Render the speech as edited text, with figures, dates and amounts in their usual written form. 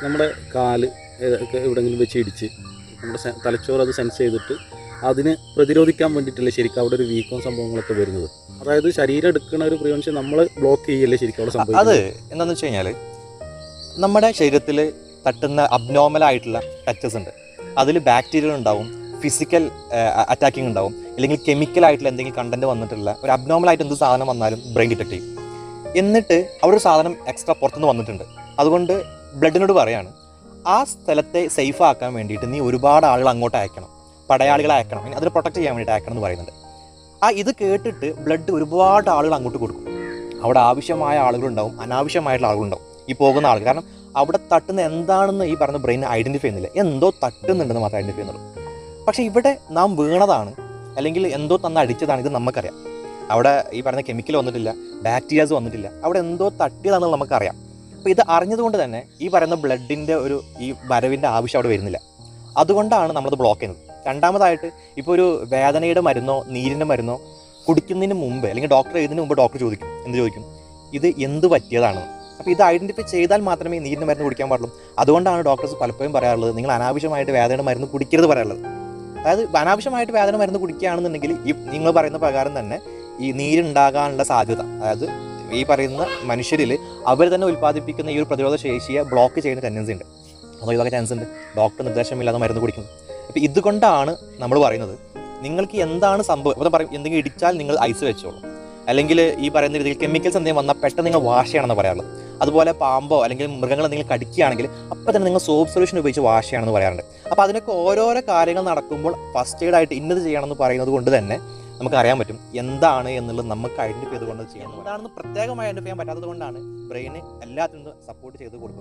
നമ്മുടെ കാല് എവിടെയെങ്കിലും വെച്ച് ഇടിച്ച് നമ്മുടെ തലച്ചോറ് അത് സെൻസ് ചെയ്തിട്ട് അതിന് പ്രതിരോധിക്കാൻ വേണ്ടിയിട്ടല്ലേ ശരിക്കും അവിടെ ഒരു വീക്കോ സംഭവങ്ങളൊക്കെ വരുന്നത്. അതായത് ശരീരം എടുക്കുന്ന ഒരു പ്രിവെൻഷൻ നമ്മൾ ബ്ലോക്ക് ചെയ്യല്ലേ ശരിക്കും അവിടെ സംഭവിക്കുന്നത്. അത് എന്താണെന്ന് വെച്ച് കഴിഞ്ഞാൽ നമ്മുടെ ശരീരത്തിൽ തട്ടുന്ന അബ്നോർമലായിട്ടുള്ള ടച്ചസ് ഉണ്ട്. അതിൽ ബാക്ടീരിയകൾ ഉണ്ടാവും, ഫിസിക്കൽ അറ്റാക്കിംഗ് ഉണ്ടാവും, അല്ലെങ്കിൽ കെമിക്കലായിട്ടുള്ള എന്തെങ്കിലും കണ്ടന്റ് വന്നിട്ടുള്ള ഒരു അബ്നോർമലായിട്ട് എന്ത് സാധനം വന്നാലും ബ്രെയിൻ ഡിറ്റക്ട് ചെയ്യും. എന്നിട്ട് അവിടെ ഒരു സാധനം എക്സ്ട്രാ പുറത്തുനിന്ന് വന്നിട്ടുണ്ട്, അതുകൊണ്ട് ബ്ലഡിനോട് പറയാണ് ആ സ്ഥലത്തെ സേഫ് ആക്കാൻ വേണ്ടിയിട്ട് നീ ഒരുപാട് ആളുകൾ അങ്ങോട്ട് അയക്കണം, പടയാളികളെ അയക്കണം, അതിനെ പ്രൊട്ടക്ട് ചെയ്യാൻ വേണ്ടിയിട്ട് അയക്കണം എന്ന് പറയുന്നുണ്ട്. ഇത് കേട്ടിട്ട് ബ്ലഡ് ഒരുപാട് ആളുകൾ അങ്ങോട്ട് കൊടുക്കും. അവിടെ ആവശ്യമായ ആളുകളുണ്ടാവും, അനാവശ്യമായിട്ടുള്ള ആളുകളുണ്ടാവും, ഈ പോകുന്ന ആളുകൾ. കാരണം അവിടെ തട്ടുന്ന എന്താണെന്ന് ഈ പറഞ്ഞ ബ്രെയിൻ ഐഡൻറ്റിഫൈ ചെയ്യുന്നില്ല, എന്തോ തട്ടുന്നുണ്ടെന്ന് മാത്രമേ ഐഡൻറ്റിഫൈ ചെയ്യുന്നുള്ളൂ. പക്ഷേ ഇവിടെ നാം വീണതാണ് അല്ലെങ്കിൽ എന്തോ തന്ന് അടിച്ചതാണ്, ഇത് നമുക്കറിയാം. അവിടെ ഈ പറഞ്ഞ കെമിക്കൽ വന്നിട്ടില്ല, ബാക്ടീരിയാസ് വന്നിട്ടില്ല, അവിടെ എന്തോ തട്ടിയതാണെന്ന് നമുക്കറിയാം. അപ്പോൾ ഇത് അറിഞ്ഞതുകൊണ്ട് തന്നെ ഈ പറയുന്ന ബ്ലഡിൻ്റെ ഈ വരവിൻ്റെ ആവശ്യം അവിടെ വരുന്നില്ല. അതുകൊണ്ടാണ് നമ്മളത് ബ്ലോക്ക് ചെയ്യുന്നത്. രണ്ടാമതായിട്ട് ഇപ്പോൾ ഒരു വേദനയുടെ മരുന്നോ നീരിൻ്റെ മരുന്നോ കുടിക്കുന്നതിന് മുമ്പ് അല്ലെങ്കിൽ ഡോക്ടർ എഴുതുന്നതിന് മുമ്പ് ഡോക്ടർ ചോദിക്കും ഇത് എന്ത് പറ്റിയതാണെന്ന്. അപ്പോൾ ഇത് ഐഡൻറ്റിഫൈ ചെയ്താൽ മാത്രമേ നീരിൻ്റെ മരുന്ന് കുടിക്കാൻ പാടുള്ളൂ. അതുകൊണ്ടാണ് ഡോക്ടേഴ്സ് പലപ്പോഴും പറയാറുള്ളത് നിങ്ങൾ അനാവശ്യമായിട്ട് വേദനയുടെ മരുന്ന് കുടിക്കരുത് പറയാറുള്ളത്. അതായത് അനാവശ്യമായിട്ട് വേദന മരുന്ന് കുടിക്കുകയാണെന്നുണ്ടെങ്കിൽ ഈ നിങ്ങൾ പറയുന്ന പ്രകാരം തന്നെ ഈ നീരുണ്ടാകാനുള്ള സാധ്യത, അതായത് ഈ പറയുന്ന മനുഷ്യരിൽ അവർ തന്നെ ഉൽപ്പാദിപ്പിക്കുന്ന ഈ ഒരു പ്രതിരോധ ശേഷിയെ ബ്ലോക്ക് ചെയ്യുന്ന ടെൻഡൻസി ഉണ്ട്. അപ്പോൾ ഇതൊക്കെ ചാൻസ് ഉണ്ട് ഡോക്ടർ നിർദ്ദേശമില്ലാതെ മരുന്ന് കുടിക്കുന്നത്. അപ്പോൾ ഇതുകൊണ്ടാണ് നമ്മൾ പറയുന്നത് നിങ്ങൾക്ക് എന്താണ് സംഭവം. അപ്പോൾ പറയും എന്തെങ്കിലും ഇടിച്ചാൽ നിങ്ങൾ ഐസ് വെച്ചോളൂ, അല്ലെങ്കിൽ ഈ പറയുന്ന രീതിയിൽ കെമിക്കൽസ് എന്തെങ്കിലും വന്നാൽ പെട്ടെന്ന് നിങ്ങൾ വാഷ് ചെയ്യണമെന്ന് പറയാറുള്ളത്. അതുപോലെ പാമ്പോ അല്ലെങ്കിൽ മൃഗങ്ങൾ എന്തെങ്കിലും കടിക്കുകയാണെങ്കിൽ അപ്പോൾ തന്നെ നിങ്ങൾ സോപ്പ് സൊല്യൂഷൻ ഉപയോഗിച്ച് വാഷ് ചെയ്യണമെന്ന് പറയാറുണ്ട്. അപ്പോൾ അതിനൊക്കെ ഓരോരോ കാര്യങ്ങൾ നടക്കുമ്പോൾ ഫസ്റ്റ് എയ്ഡ് ആയിട്ട് ഇന്നത് ചെയ്യണമെന്ന് പറയുന്നത് കൊണ്ട് തന്നെ നമുക്ക് അറിയാൻ പറ്റും എന്താണ് എന്നുള്ളത് നമുക്ക് ഐഡൻറ്റിഫൈ ചെയ്തുകൊണ്ട് ചെയ്യണം. എന്താണെന്ന് പ്രത്യേകമായി ഐഡൻറ്റിഫൈ ചെയ്യാൻ പറ്റാത്തത് കൊണ്ടാണ് ബ്രെയിന് എല്ലാത്തിനും സപ്പോർട്ട് ചെയ്ത് കൊടുക്കുന്നത്.